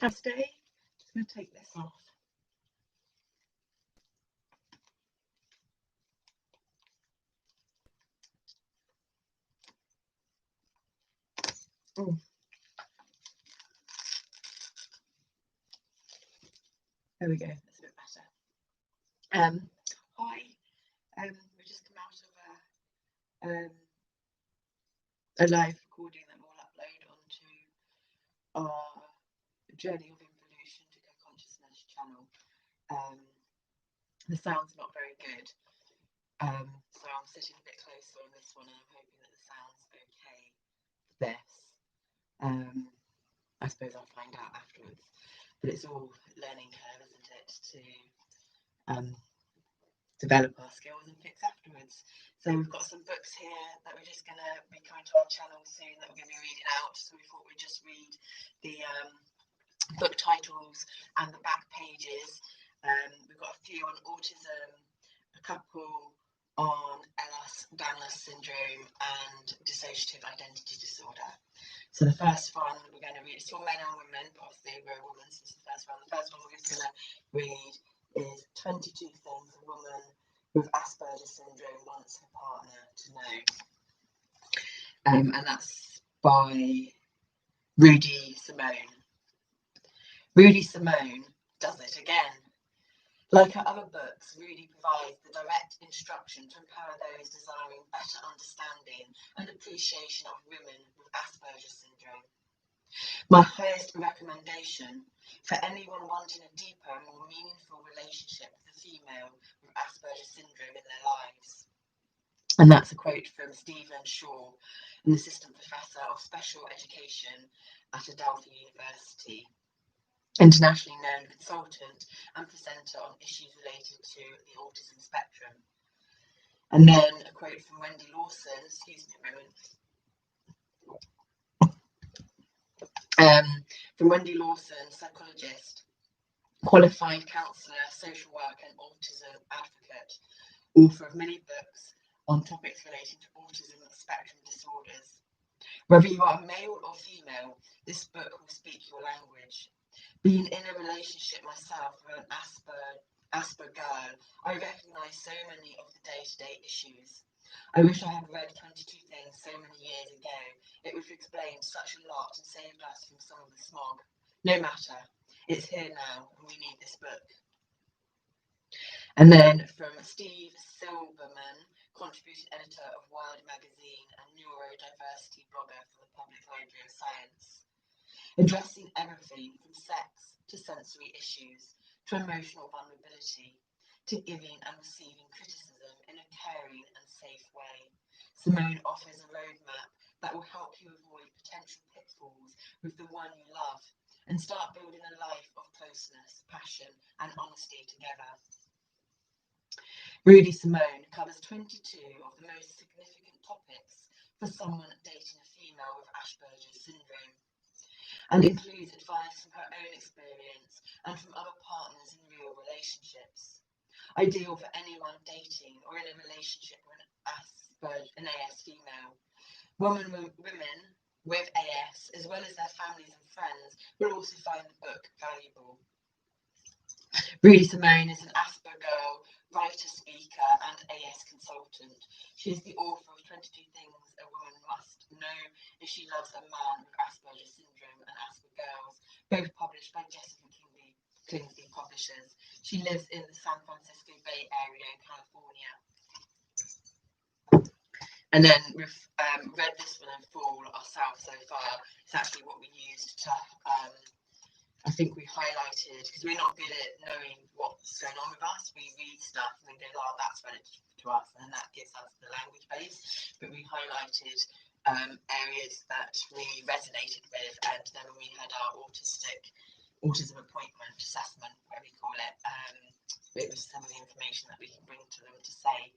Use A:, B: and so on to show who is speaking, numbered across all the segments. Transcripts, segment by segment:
A: Aspie. Just going to take this off. Oh. There we go. That's a bit better. Hi. We've just come out of a live recording that we'll upload onto our Journey of Involution to Co-Consciousness channel. The sound's not very good, so I'm sitting a bit closer on this one, and I'm hoping that the sound's okay for this. I suppose I'll find out afterwards, but it's all learning curve, isn't it, to develop our skills and fix afterwards. So we've got some books here that we're just going to be coming to our channel soon that we're going to be reading out. So we thought we'd just read the book titles and the back pages. We've got a few on autism, a couple on Ehlers-Danlos syndrome and dissociative identity disorder. So the first one we're going to read, it's for men and women, but obviously we're a woman, so this is the first one. The first one we're just going to read is 22 Things a Woman with Asperger's Syndrome Wants Her Partner to Know. And that's by Rudy Simone. Rudy Simone does it again. Like her other books, Rudy provides the direct instruction to empower those desiring better understanding and appreciation of women with Asperger's syndrome. My highest recommendation for anyone wanting a deeper and more meaningful relationship with a female with Asperger's syndrome in their lives. And that's a quote from Stephen Shaw, an assistant professor of special education at Adelphi University, internationally known consultant and presenter on issues related to the autism spectrum. And then a quote from Wendy Lawson, excuse me a moment. From Wendy Lawson, psychologist, qualified counsellor, social worker and autism advocate, author of many books on topics relating to autism spectrum disorders. Whether you are male or female, this book will speak your language. Being in a relationship myself with an Asperger, I recognise so many of the day-to-day issues. I wish I had read 22 Things so many years ago. It would have explained such a lot and saved us from some of the smog. No matter, it's here now and we need this book. And then from Steve Silberman, contributing editor of World Magazine and neurodiversity blogger for the Public Library of Science. Addressing everything from sex to sensory issues, to emotional vulnerability, to giving and receiving criticism in a caring and safe way. Simone offers a roadmap that will help you avoid potential pitfalls with the one you love and start building a life of closeness, passion and honesty together. Rudy Simone covers 22 of the most significant topics for someone dating a female with Asperger's syndrome, and includes advice from her own experience and from other partners in real relationships. Ideal for anyone dating or in a relationship with an AS female. Women with AS, as well as their families and friends, will also find the book valuable. Rudy Simone is an Asperger writer, speaker, and AS consultant. She is the author of 22 Things a Woman Must Know If She Loves a Man with Asperger's Syndrome and Aspergers, both published by Jessica Kingsley Publishers. She lives in the San Francisco Bay Area in California. And then we've read this one in full ourselves so far. It's actually what we used to, I think we highlighted, because we're not good at knowing what's going on with us. We read stuff and we go, oh, that's related to us, and that gives us the language base. But we highlighted areas that we resonated with, and then when we had our autism appointment assessment, where we call it, it was some of the information that we can bring to them to say.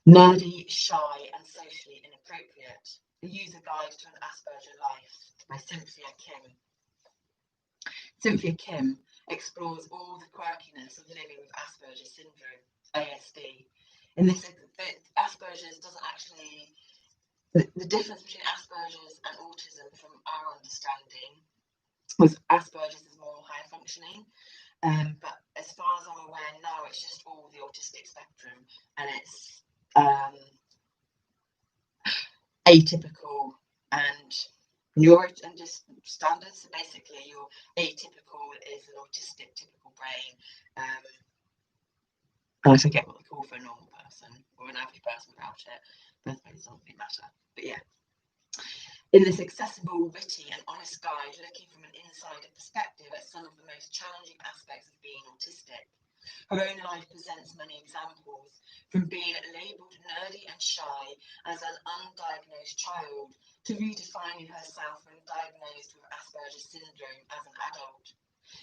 A: Nerdy, Shy and Socially Inappropriate, a user guide to an Asperger life by Cynthia Kim. Cynthia Kim explores all the quirkiness of living with Asperger's syndrome, ASD. In this, Asperger's doesn't actually, the difference between Asperger's and autism from our understanding with Asperger's is more higher functioning. But as far as I'm aware, now it's just all the autistic spectrum, and it's atypical and neuro and just standard. So basically, your atypical is an autistic typical brain. I forget what they call for a normal person or an average person without it. Both ways doesn't really matter. But yeah. In this accessible, witty and honest guide, looking from an insider perspective at some of the most challenging aspects of being autistic, her own life presents many examples, from being labelled nerdy and shy as an undiagnosed child to redefining herself when diagnosed with Asperger's syndrome as an adult.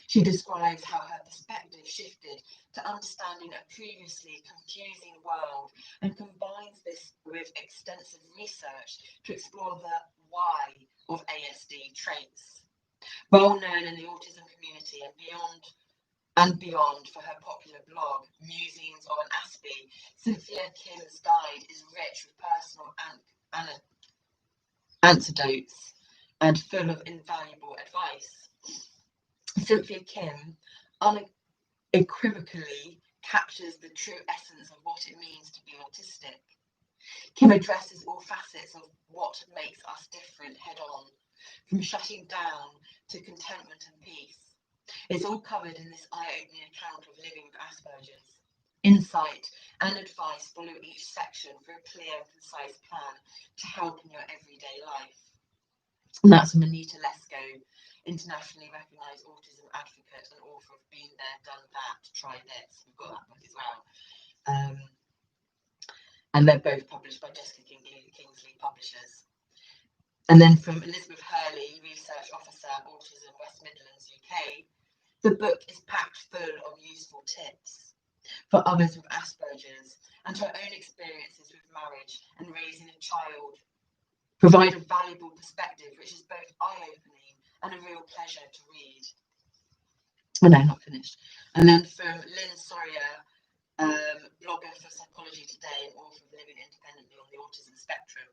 A: She describes how her perspective shifted to understanding a previously confusing world and combines this with extensive research to explore the why of ASD traits. Well known in the autism community and beyond for her popular blog, Musings of an Aspie, Cynthia Kim's guide is rich with personal anecdotes and full of invaluable advice. Cynthia Kim unequivocally captures the true essence of what it means to be autistic. Kim addresses all facets of what makes us different head on, from shutting down to contentment and peace. It's all covered in this eye-opening account of living with Asperger's. Insight and advice follow each section for a clear and concise plan to help in your everyday life. And that's Manita Lesko, internationally recognised autism advocate and author of Been There, Done That, Try This. We've got that book as well. And they're both published by Jessica Kingsley Publishers. And then from Elizabeth Hurley, Research Officer, Autism, West Midlands, UK, the book is packed full of useful tips for others with Asperger's and her own experiences with marriage and raising a child, provide a valuable perspective which is both eye-opening and a real pleasure to read. Oh no, not finished. And then from Lynn Sawyer, blogger for Psychology Today and author of Living Independently on the Autism Spectrum.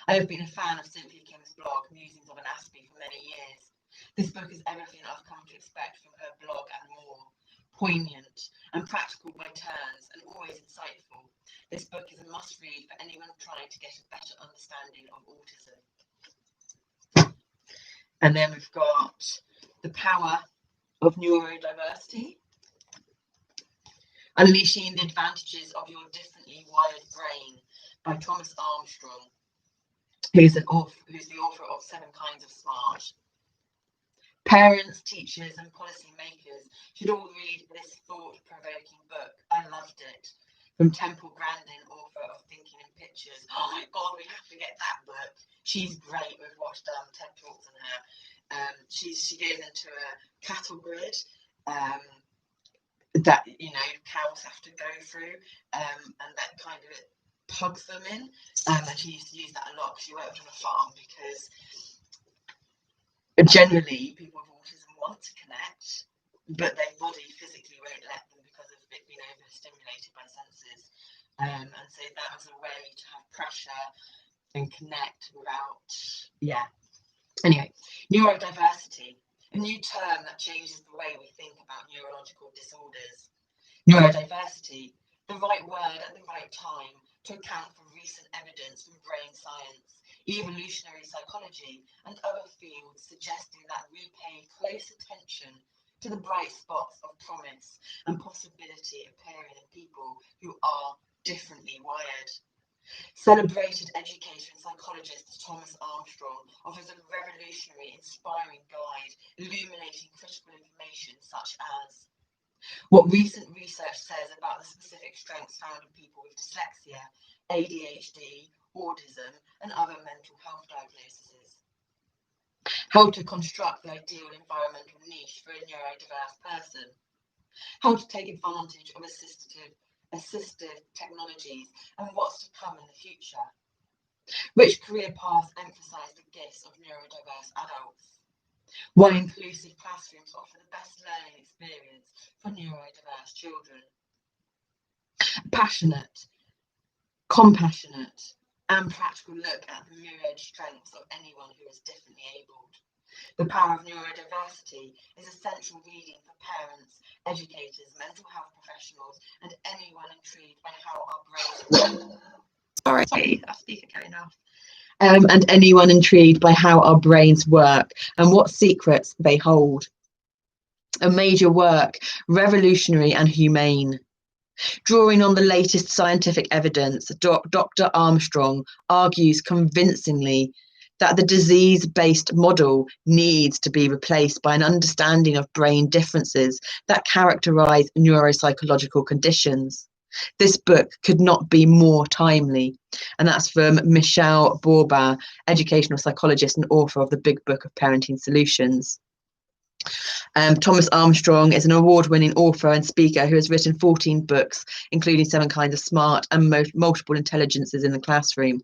A: I have been a fan of Cynthia Kim's blog, Musings of an Aspie, for many years. This book is everything I've come to expect from her blog and more. Poignant and practical by turns and always insightful. This book is a must-read for anyone trying to get a better understanding of autism. And then we've got The Power of NEURODIVERSITY, Unleashing the Advantages of Your Differently Wired Brain by Thomas Armstrong, who's the author of 7 Kinds of Smart. Parents, teachers and policymakers should all read this thought-provoking book. I loved it. From Temple Grandin, author of Thinking in Pictures. Oh my God, we have to get that book. She's great. We've watched TED Talks on her. She goes into a cattle grid that, you know, cows have to go through, and that kind of plugs them in. And she used to use that a lot because she worked on a farm, because generally people with autism want to connect, but their body physically won't let them because of it being overstimulated by senses. And so that was a way to have pressure and connect without, yeah. Anyway, neurodiversity, a new term that changes the way we think about neurological disorders. Neurodiversity, the right word at the right time to account for recent evidence from brain science, evolutionary psychology, and other fields suggesting that we pay close attention to the bright spots of promise and possibility appearing in people who are differently wired. Celebrated educator and psychologist Thomas Armstrong offers a revolutionary, inspiring guide illuminating critical information such as what recent research says about the specific strengths found in people with dyslexia, ADHD, autism, and other mental health diagnoses. How to construct the ideal environmental niche for a neurodiverse person. How to take advantage of assistive technologies and what's to come in the future. Which career paths emphasise the gifts of neurodiverse adults? Why inclusive classrooms offer the best learning experience for neurodiverse children? Passionate, compassionate, and practical look at the myriad strengths of anyone who is differently abled. The Power of Neurodiversity is essential reading for parents, educators, mental health professionals, and anyone intrigued by how our brains work. Sorry, our speaker going off. And anyone intrigued by how our brains work and what secrets they hold. A major work, revolutionary and humane. Drawing on the latest scientific evidence, Dr. Armstrong argues convincingly that the disease-based model needs to be replaced by an understanding of brain differences that characterize neuropsychological conditions. This book could not be more timely, and that's from Michelle Borba, educational psychologist and author of the Big Book of Parenting Solutions. Thomas Armstrong is an award-winning author and speaker who has written 14 books, including 7 Kinds of Smart and Multiple Intelligences in the Classroom.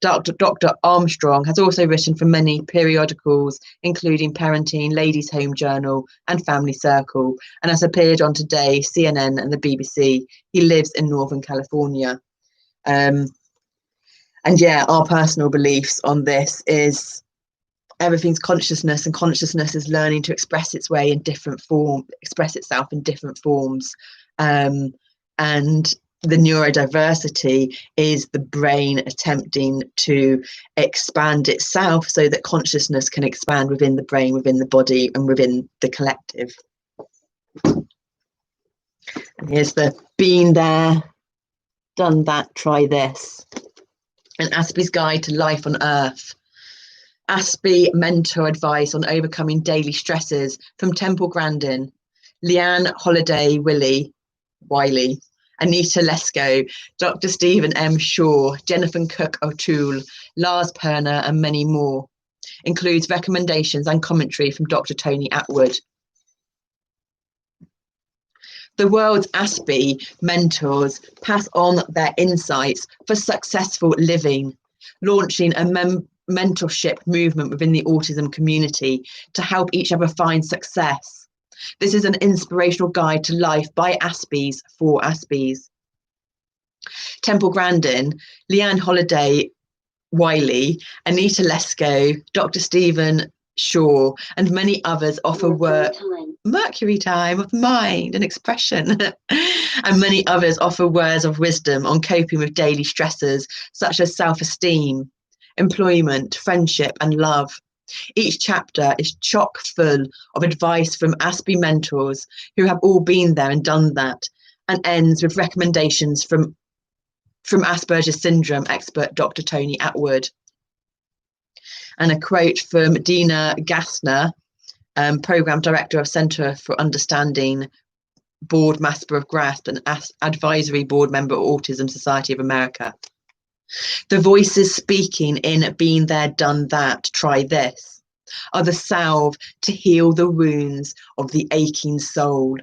A: Dr. Armstrong has also written for many periodicals, including Parenting, Ladies' Home Journal, and Family Circle, and has appeared on Today, CNN, and the BBC. He lives in Northern California. And yeah, our personal beliefs on this is everything's consciousness, and consciousness is learning to express its way in different form, express itself in different forms. And the neurodiversity is the brain attempting to expand itself so that consciousness can expand within the brain, within the body, and within the collective. And here's the been there, done that, try this. An Aspie's Guide to Life on Earth. Aspie mentor advice on overcoming daily stresses from Temple Grandin, Leanne Holiday Wiley, Anita Lesko, Dr. Stephen M. Shaw, Jennifer Cook O'Toole, Lars Perner, and many more. Includes recommendations and commentary from Dr. Tony Attwood. The world's Aspie mentors pass on their insights for successful living, launching a mentorship movement within the autism community to help each other find success. This is an inspirational guide to life by Aspies for Aspies. Temple Grandin, Leanne Holiday Wiley, Anita Lesko, Dr. Stephen Shaw, and many others offer Mercury time of mind and expression. And many others offer words of wisdom on coping with daily stressors such as self-esteem, employment, friendship, and love. Each chapter is chock full of advice from Aspie mentors who have all been there and done that, and ends with recommendations from Asperger's syndrome expert Dr. Tony Attwood. And a quote from Dina Gassner, Program Director of Centre for Understanding, Board Master of GRASP, and Advisory Board Member of Autism Society of America. The voices speaking in Been There, Done That, Try This are the salve to heal the wounds of the aching soul,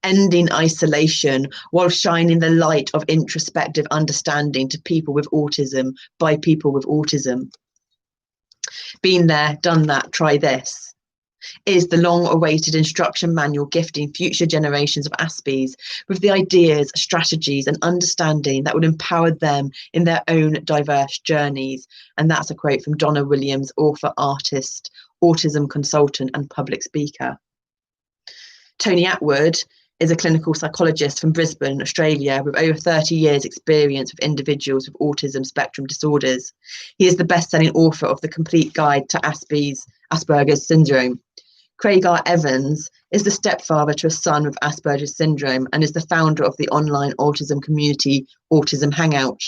A: ending isolation while shining the light of introspective understanding to people with autism by people with autism. Been There, Done That, Try This is the long-awaited instruction manual gifting future generations of Aspies with the ideas, strategies, and understanding that would empower them in their own diverse journeys. And that's a quote from Donna Williams, author, artist, autism consultant, and public speaker. Tony Attwood is a clinical psychologist from Brisbane, Australia, with over 30 years' experience with individuals with autism spectrum disorders. He is the best-selling author of The Complete Guide to Asperger's Syndrome. Craig R. Evans is the stepfather to a son with Asperger's syndrome and is the founder of the online autism community Autism Hangout.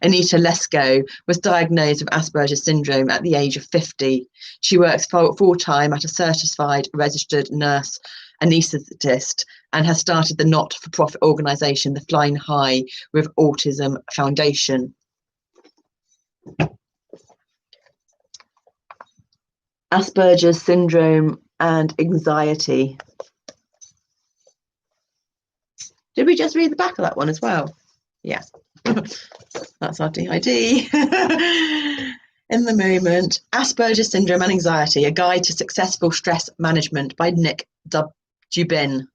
A: Anita Lesko was diagnosed with Asperger's syndrome at the age of 50. She works full-time at a certified registered nurse anaesthetist and has started the not-for-profit organisation The Flying High with Autism Foundation. Asperger's syndrome and anxiety. Did we just read the back of that one as well? Yes. That's our DID. In the moment, Asperger's syndrome and anxiety, a guide to successful stress management by Nick Dubin.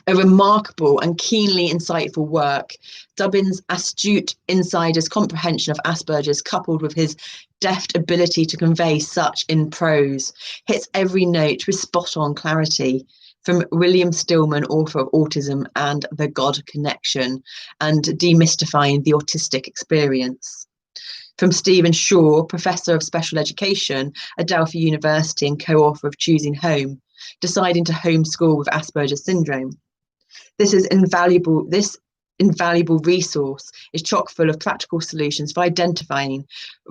A: A remarkable and keenly insightful work Dubin's astute insider's comprehension of Asperger's, coupled with his deft ability to convey such in prose, hits every note with spot-on clarity. From William Stillman, author of Autism and the God Connection, and Demystifying the Autistic Experience. From Stephen Shaw, Professor of Special Education at Delphi University and co-author of Choosing Home, Deciding to Homeschool with Asperger's Syndrome. This invaluable resource is chock full of practical solutions for identifying,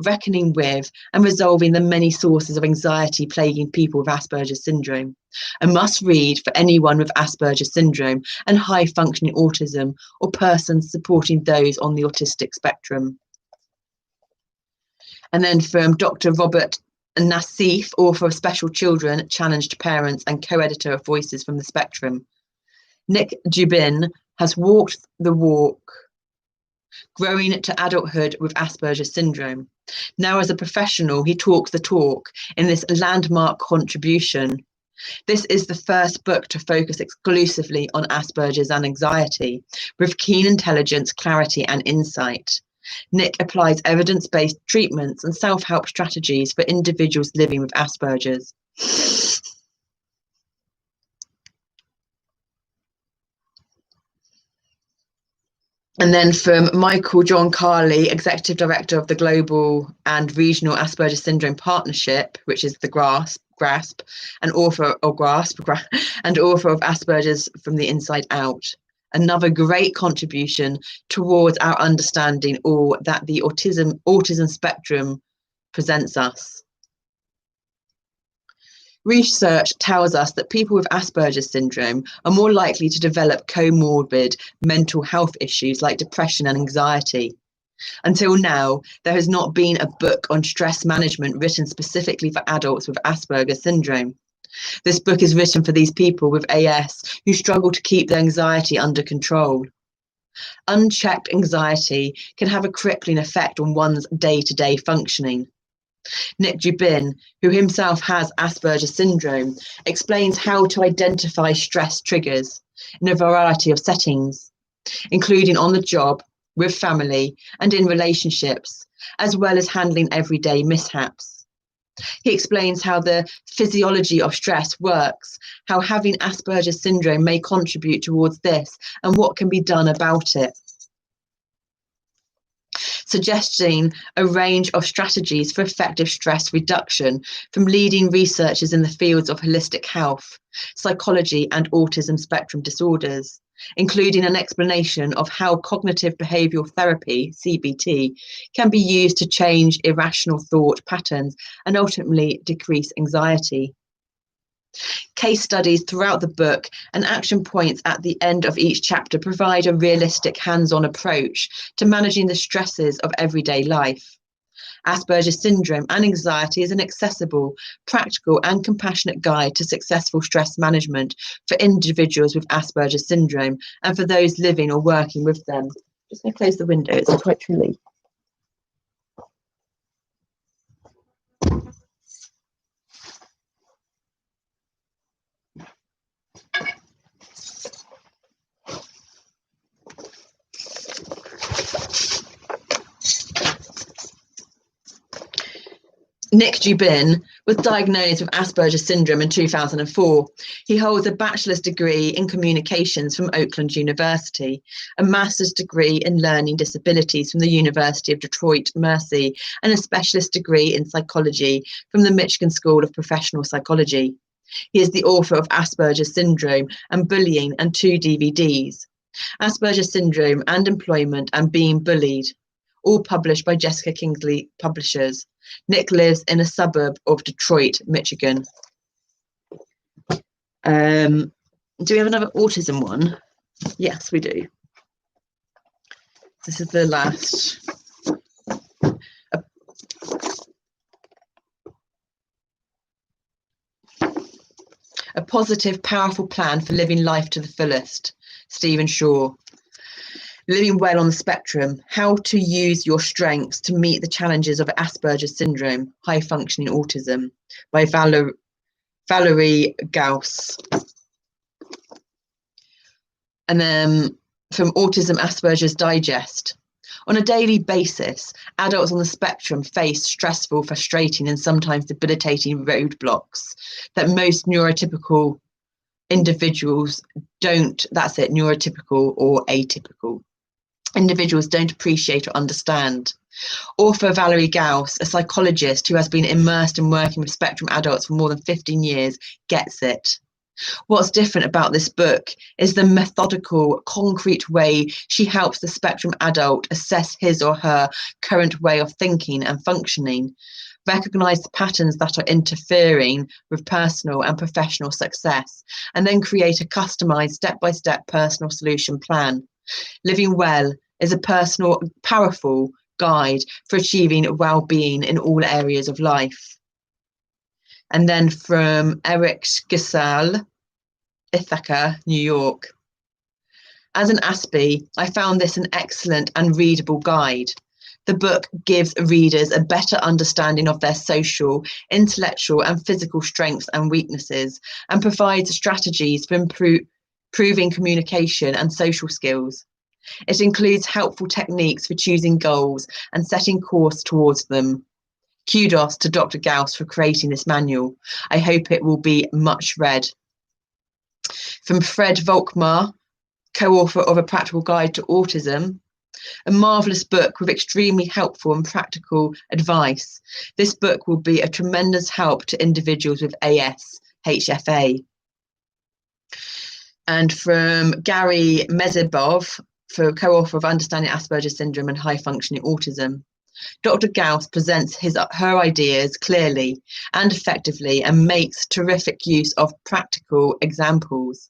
A: reckoning with, and resolving the many sources of anxiety plaguing people with Asperger's syndrome. A must read for anyone with Asperger's syndrome and high functioning autism, or persons supporting those on the autistic spectrum. And then from Dr. Robert Nassif, author of Special Children, Challenged Parents, and co-editor of Voices from the Spectrum. Nick Dubin has walked the walk, growing to adulthood with Asperger's syndrome. Now as a professional, he talks the talk in this landmark contribution. This is the first book to focus exclusively on Asperger's and anxiety, with keen intelligence, clarity, and insight. Nick applies evidence-based treatments and self-help strategies for individuals living with Asperger's. And then from Michael John Carley, Executive Director of the Global and Regional Asperger's Syndrome Partnership, which is the GRASP, and author of Asperger's from the Inside Out. Another great contribution towards our understanding all that the autism spectrum presents us. Research tells us that people with Asperger's syndrome are more likely to develop comorbid mental health issues like depression and anxiety. Until now, there has not been a book on stress management written specifically for adults with Asperger's syndrome. This book is written for these people with AS who struggle to keep their anxiety under control. Unchecked anxiety can have a crippling effect on one's day-to-day functioning. Nick Dubin, who himself has Asperger's syndrome, explains how to identify stress triggers in a variety of settings, including on the job, with family, and in relationships, as well as handling everyday mishaps. He explains how the physiology of stress works, how having Asperger's syndrome may contribute towards this, and what can be done about it. Suggesting a range of strategies for effective stress reduction from leading researchers in the fields of holistic health, psychology, and autism spectrum disorders, including an explanation of how cognitive behavioural therapy, CBT, can be used to change irrational thought patterns and ultimately decrease anxiety. Case studies throughout the book and action points at the end of each chapter provide a realistic hands-on approach to managing the stresses of everyday life. Asperger's syndrome and anxiety is an accessible, practical and compassionate guide to successful stress management for individuals with Asperger's syndrome and for those living or working with them. Just going to close the window, it's quite chilly. Nick Dubin was diagnosed with Asperger's syndrome in 2004. He holds a bachelor's degree in communications from Oakland University, a master's degree in learning disabilities from the University of Detroit Mercy, and a specialist degree in psychology from the Michigan School of Professional Psychology. He is the author of Asperger's Syndrome and Bullying and 2 DVDs, Asperger's Syndrome and Employment and Being Bullied, all published by Jessica Kingsley Publishers. Nick lives in a suburb of Detroit, Michigan. Do we have another autism one? Yes, we do. This is the last. A positive, powerful plan for living life to the fullest. Stephen Shaw. Living well on the spectrum, how to use your strengths to meet the challenges of Asperger's syndrome, high functioning autism, by Valerie Gaus. And then from Autism Asperger's Digest. On a daily basis, adults on the spectrum face stressful, frustrating, and sometimes debilitating roadblocks that most neurotypical individuals don't, that's it, neurotypical or atypical individuals don't appreciate or understand. Author Valerie Gaus, a psychologist who has been immersed in working with spectrum adults for more than 15 years, gets it. What's different about this book is the methodical, concrete way she helps the spectrum adult assess his or her current way of thinking and functioning, recognize the patterns that are interfering with personal and professional success, and then create a customized step-by-step personal solution plan. Living Well is a personal, powerful guide for achieving well-being in all areas of life. And then from Eric Giselle, Ithaca, New York. As an Aspie, I found this an excellent and readable guide. The book gives readers a better understanding of their social, intellectual, and physical strengths and weaknesses, and provides strategies for improving communication and social skills. It includes helpful techniques for choosing goals and setting course towards them. Kudos to Dr. Gaus for creating this manual. I hope it will be much read. From Fred Volkmar, co-author of A Practical Guide to Autism, a marvellous book with extremely helpful and practical advice. This book will be a tremendous help to individuals with AS-HFA. And from Gary Mezebov, for co-author of Understanding Asperger's Syndrome and High Functioning Autism. Dr. Gaus presents her ideas clearly and effectively and makes terrific use of practical examples.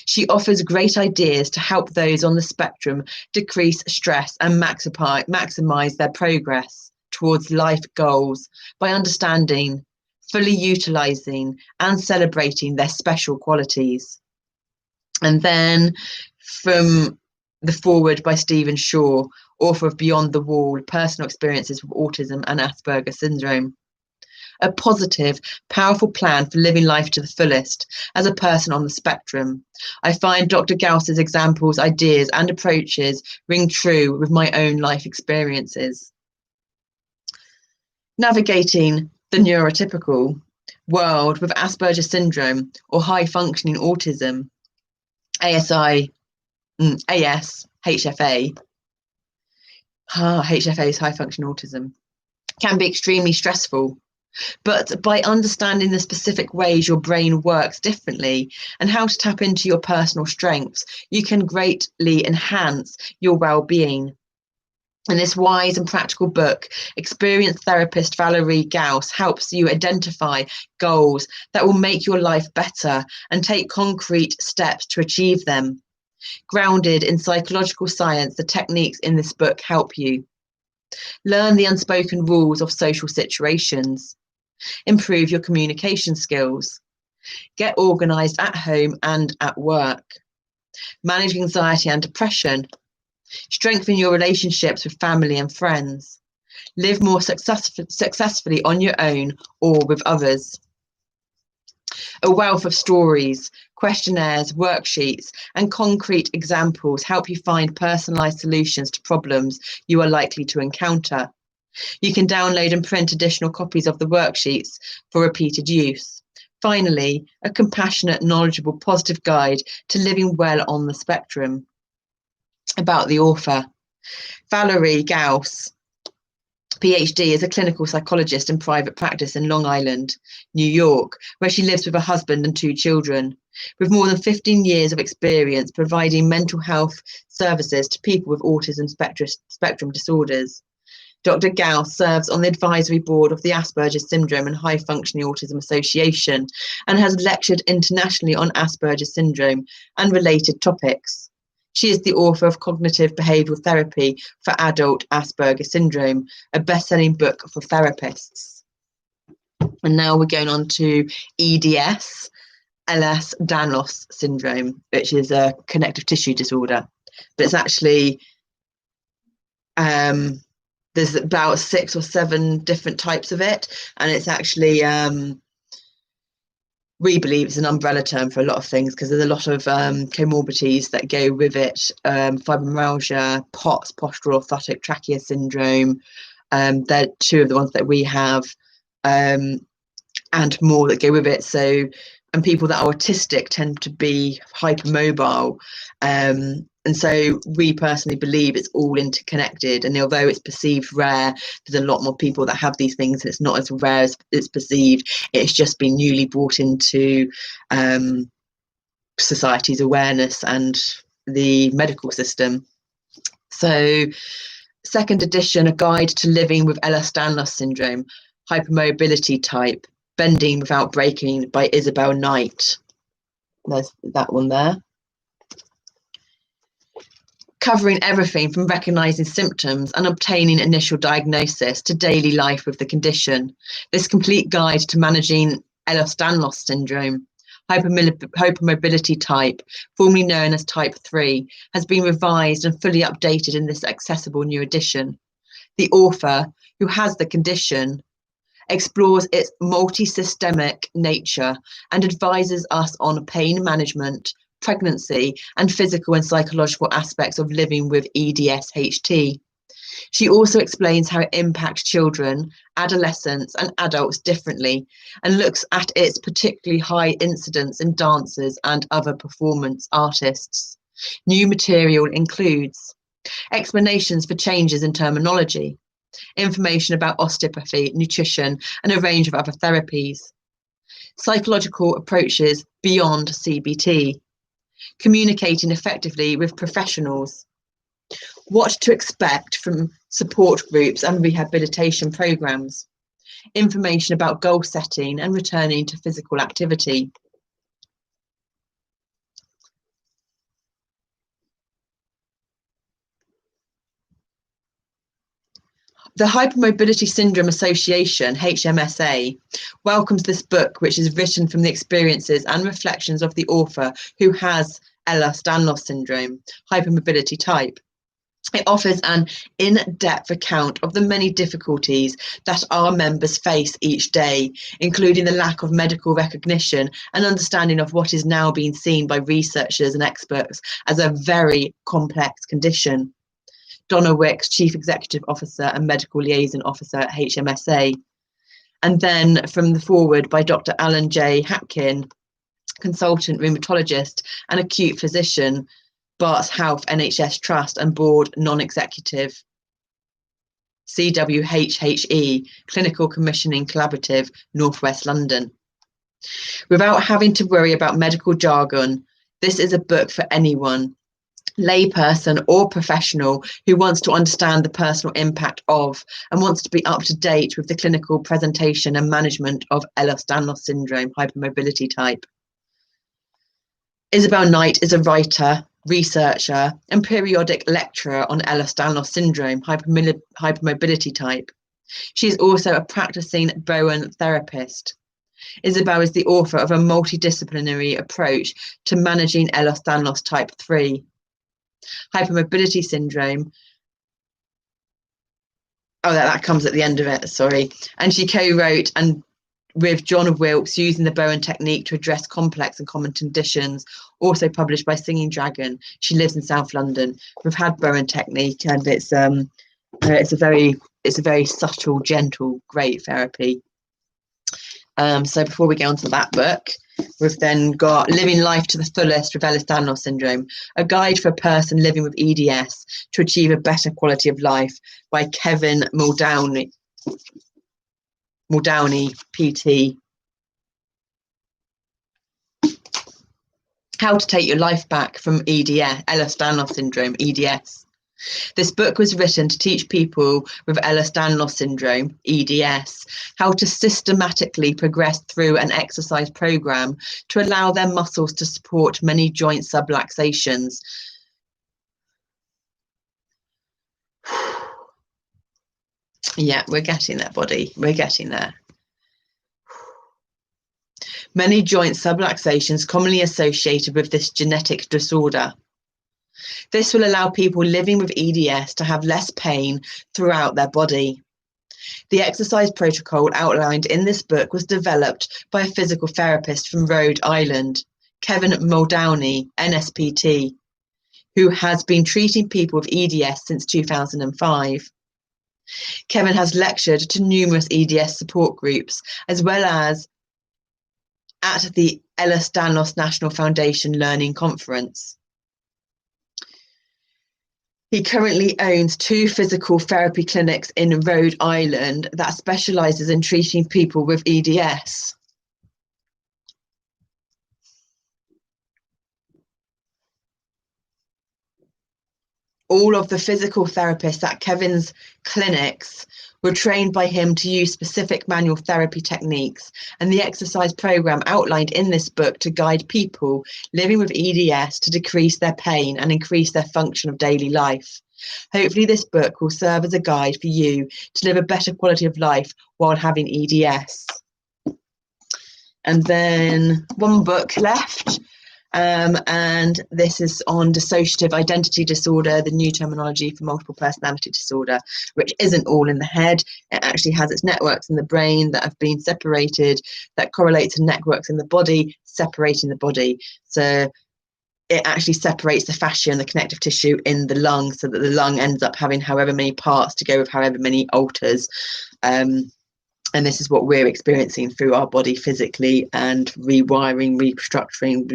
A: She offers great ideas to help those on the spectrum decrease stress and maximize their progress towards life goals by understanding, fully utilizing, and celebrating their special qualities. And then from the foreword by Stephen Shaw, author of Beyond the Wall, Personal Experiences with Autism and Asperger's Syndrome. A positive, powerful plan for living life to the fullest as a person on the spectrum. I find Dr. Gaus's examples, ideas, and approaches ring true with my own life experiences. Navigating the neurotypical world with Asperger's syndrome or high functioning autism, HFA. HFA is high functioning autism, can be extremely stressful. But by understanding the specific ways your brain works differently and how to tap into your personal strengths, you can greatly enhance your well-being. In this wise and practical book, experienced therapist Valerie Gaus helps you identify goals that will make your life better and take concrete steps to achieve them. Grounded in psychological science, the techniques in this book help you. Learn the unspoken rules of social situations. Improve your communication skills. Get organised at home and at work. Manage anxiety and depression. Strengthen your relationships with family and friends. Live more successfully on your own or with others. A wealth of stories, questionnaires, worksheets, and concrete examples help you find personalised solutions to problems you are likely to encounter. You can download and print additional copies of the worksheets for repeated use. Finally, a compassionate, knowledgeable, positive guide to living well on the spectrum. About the author. Valerie Gaus, PhD, is a clinical psychologist in private practice in Long Island, New York, where she lives with her husband and 2 children. With more than 15 years of experience providing mental health services to people with autism spectrum disorders. Dr. Gaus serves on the advisory board of the Asperger's Syndrome and High Functioning Autism Association and has lectured internationally on Asperger's Syndrome and related topics. She is the author of Cognitive Behavioural Therapy for Adult Asperger's Syndrome, a best-selling book for therapists. And now we're going on to EDS, Ehlers-Danlos syndrome, which is a connective tissue disorder. But it's actually, there's about 6 or 7 different types of it, and it's actually we believe it's an umbrella term for a lot of things, because there's a lot of comorbidities that go with it. Fibromyalgia, POTS, postural orthotic trachea syndrome. They're two of the ones that we have, and more that go with it. So, and people that are autistic tend to be hypermobile. And so we personally believe it's all interconnected. And although it's perceived rare, there's a lot more people that have these things. And it's not as rare as it's perceived. It's just been newly brought into society's awareness and the medical system. So, second edition, A Guide to Living with Ehlers-Danlos Syndrome, Hypermobility Type, Bending Without Breaking by Isabel Knight. There's that one there. Covering everything from recognising symptoms and obtaining initial diagnosis to daily life with the condition. This complete guide to managing Ehlers-Danlos syndrome, hypermobility type, formerly known as type 3, has been revised and fully updated in this accessible new edition. The author, who has the condition, explores its multi-systemic nature and advises us on pain management, pregnancy, and physical and psychological aspects of living with EDS-HT. She also explains how it impacts children, adolescents, and adults differently, and looks at its particularly high incidence in dancers and other performance artists. New material includes explanations for changes in terminology, information about osteopathy, nutrition, and a range of other therapies, psychological approaches beyond CBT, communicating effectively with professionals, what to expect from support groups and rehabilitation programs, information about goal setting and returning to physical activity. The Hypermobility Syndrome Association, HMSA, welcomes this book, which is written from the experiences and reflections of the author who has Ehlers-Danlos syndrome, hypermobility type. It offers an in-depth account of the many difficulties that our members face each day, including the lack of medical recognition and understanding of what is now being seen by researchers and experts as a very complex condition. Donna Wicks, Chief Executive Officer and Medical Liaison Officer at HMSA. And then from the forward by Dr. Alan J. Hapkin, Consultant Rheumatologist and Acute Physician, Barts Health NHS Trust and Board Non-Executive. CWHHE, Clinical Commissioning Collaborative, Northwest London. Without having to worry about medical jargon, this is a book for anyone, layperson or professional, who wants to understand the personal impact of and wants to be up to date with the clinical presentation and management of Ehlers-Danlos syndrome, hypermobility type. Isabel Knight is a writer, researcher, and periodic lecturer on Ehlers-Danlos syndrome, hypermobility type. She is also a practicing Bowen therapist. Isabel is the author of a multidisciplinary approach to managing Ehlers-Danlos type 3. Hypermobility syndrome. Oh, that comes at the end of it, sorry. And she co-wrote and with John Wilkes, Using the Bowen Technique to Address Complex and Common Conditions, also published by Singing Dragon. She lives in South London. We've had Bowen Technique, and it's a very subtle, gentle, great therapy. So before we go on to that book, we've then got Living Life to the Fullest with Ehlers-Danlos Syndrome, a guide for a person living with EDS to achieve a better quality of life by Kevin Muldowney, PT. How to take your life back from EDS, Ehlers-Danlos Syndrome, EDS. This book was written to teach people with Ehlers-Danlos syndrome, EDS, how to systematically progress through an exercise program to allow their muscles to support many joint subluxations. Yeah, we're getting there, body. We're getting there. Many joint subluxations commonly associated with this genetic disorder. This will allow people living with EDS to have less pain throughout their body. The exercise protocol outlined in this book was developed by a physical therapist from Rhode Island, Kevin Muldowney, NSPT, who has been treating people with EDS since 2005. Kevin has lectured to numerous EDS support groups, as well as at the Ehlers-Danlos National Foundation Learning Conference. He currently owns 2 physical therapy clinics in Rhode Island that specializes in treating people with EDS. All of the physical therapists at Kevin's clinics were trained by him to use specific manual therapy techniques, and the exercise program outlined in this book to guide people living with EDS to decrease their pain and increase their function of daily life. Hopefully this book will serve as a guide for you to live a better quality of life while having EDS. And then one book left. And this is on dissociative identity disorder, the new terminology for multiple personality disorder, which isn't all in the head. It actually has its networks in the brain that have been separated, that correlate to networks in the body, separating the body. So it actually separates the fascia and the connective tissue in the lung, so that the lung ends up having however many parts to go with however many alters. And this is what we're experiencing through our body physically and rewiring, restructuring,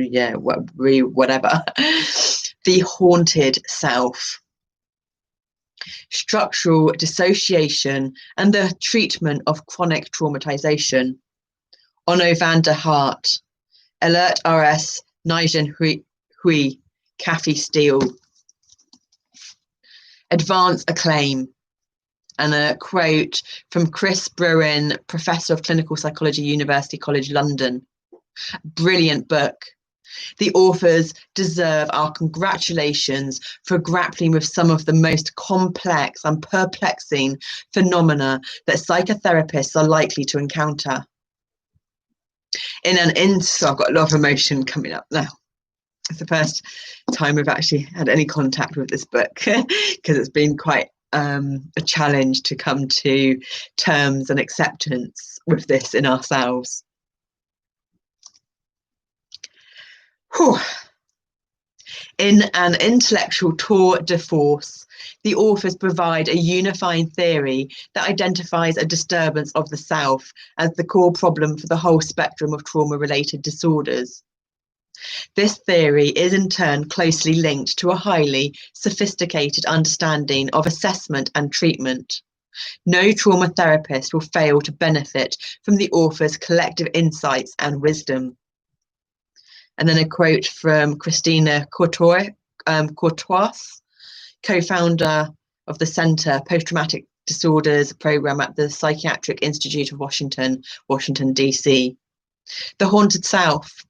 A: whatever. The haunted self. Structural dissociation and the treatment of chronic traumatization. Onno van der Hart. Alert-RS, Nijden Hui, Kathy Steele. Advance Acclaim. And a quote from Chris Bruin, Professor of Clinical Psychology, University College London. Brilliant book. The authors deserve our congratulations for grappling with some of the most complex and perplexing phenomena that psychotherapists are likely to encounter. So I've got a lot of emotion coming up now. It's the first time we've actually had any contact with this book because it's been quite a challenge to come to terms and acceptance with this in ourselves. Whew. In an intellectual tour de force, the authors provide a unifying theory that identifies a disturbance of the self as the core problem for the whole spectrum of trauma-related disorders. This theory is in turn closely linked to a highly sophisticated understanding of assessment and treatment. No trauma therapist will fail to benefit from the author's collective insights and wisdom. And then a quote from Christina Courtois, co-founder of the Center Post-Traumatic Disorders Program at the Psychiatric Institute of Washington, D.C. The haunted self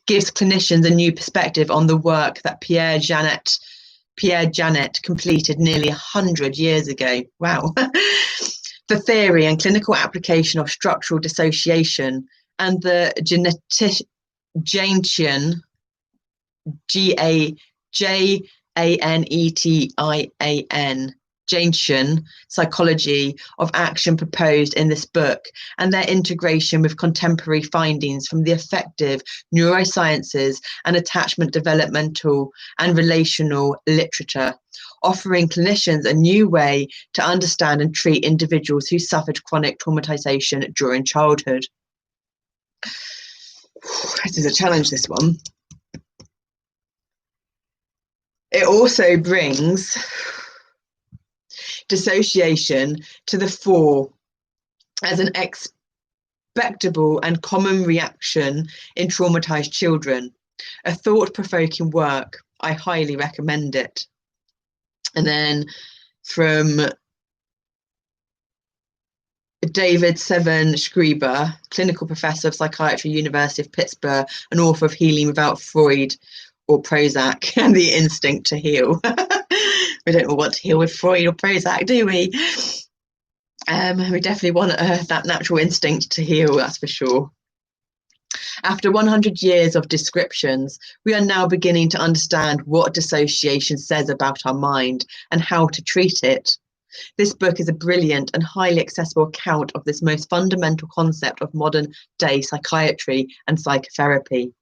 A: gives clinicians a new perspective on the work that Pierre Janet completed nearly 100 years ago. Wow. The theory and clinical application of structural dissociation and the Janetian, Janetian psychology of action proposed in this book, and their integration with contemporary findings from the affective neurosciences and attachment developmental and relational literature, offering clinicians a new way to understand and treat individuals who suffered chronic traumatization during childhood. This is a challenge, this one. It also brings dissociation to the fore as an expectable and common reaction in traumatized children. A thought-provoking work. I highly recommend it. And then from David Seven-Schreiber, clinical professor of psychiatry, University of Pittsburgh, and author of Healing Without Freud or Prozac and the Instinct to Heal. We don't all want to heal with Freud or Prozac, do we? We definitely want that natural instinct to heal, that's for sure. After 100 years of descriptions, we are now beginning to understand what dissociation says about our mind and how to treat it.
B: This book is a brilliant and highly accessible account of this most fundamental concept of modern day psychiatry and psychotherapy.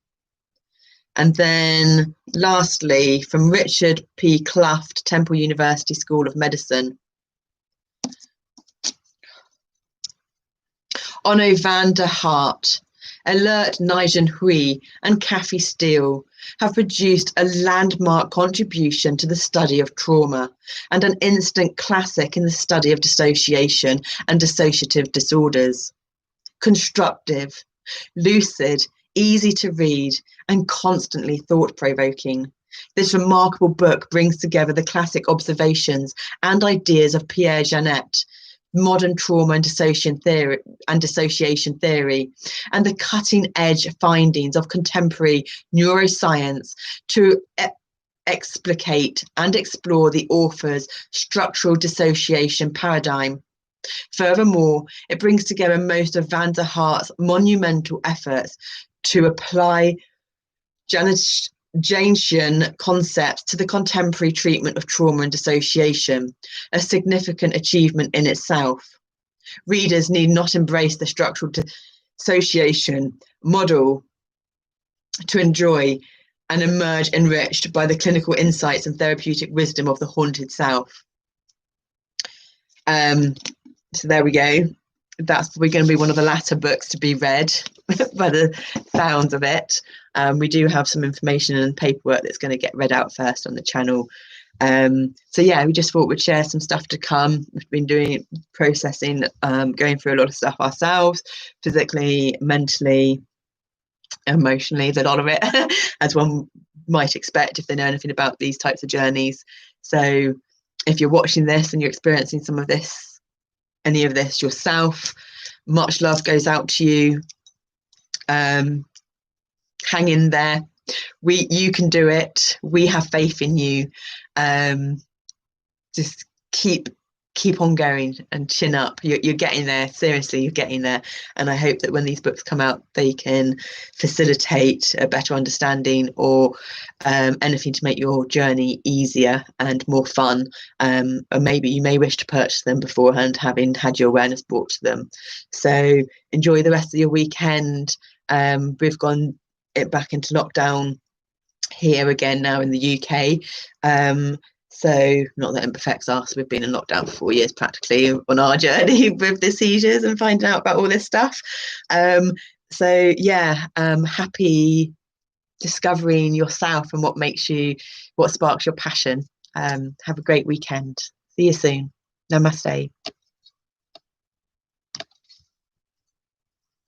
B: And then lastly, from Richard P. Kluft, Temple University School of Medicine. Onno van der Hart, Alert Nigel Hui and Kathy Steele have produced a landmark contribution to the study of trauma and an instant classic in the study of dissociation and dissociative disorders. Constructive, lucid, easy to read, and constantly thought-provoking. This remarkable book brings together the classic observations and ideas of Pierre Janet, modern trauma and dissociation theory, and the cutting-edge findings of contemporary neuroscience to explicate and explore the author's structural dissociation paradigm. Furthermore, it brings together most of van der Hart's monumental efforts to apply Janetian concepts to the contemporary treatment of trauma and dissociation, a significant achievement in itself. Readers need not embrace the structural dissociation model to enjoy and emerge enriched by the clinical insights and therapeutic wisdom of the haunted self. So there we go. That's probably going to be one of the latter books to be read by the sounds of it. We do have some information and paperwork that's going to get read out first on the channel. So yeah, we just thought we'd share some stuff to come. We've been processing, going through a lot of stuff ourselves, physically, mentally, emotionally, a lot of it, as one might expect if they know anything about these types of journeys. So if you're watching this and you're experiencing some of this, any of this yourself, much love goes out to you. Hang in there. You can do it. We have faith in you. Just keep on going and chin up. You're getting there. Seriously, you're getting there. And I hope that when these books come out, they can facilitate a better understanding or anything to make your journey easier and more fun. Or maybe you may wish to purchase them beforehand, having had your awareness brought to them. So enjoy the rest of your weekend. We've gone back into lockdown here again now in the UK. So not that it affects us, we've been in lockdown for 4 years practically on our journey with the seizures and finding out about all this stuff. So yeah, happy discovering yourself and what sparks your passion. Have a great weekend. See you soon. Namaste.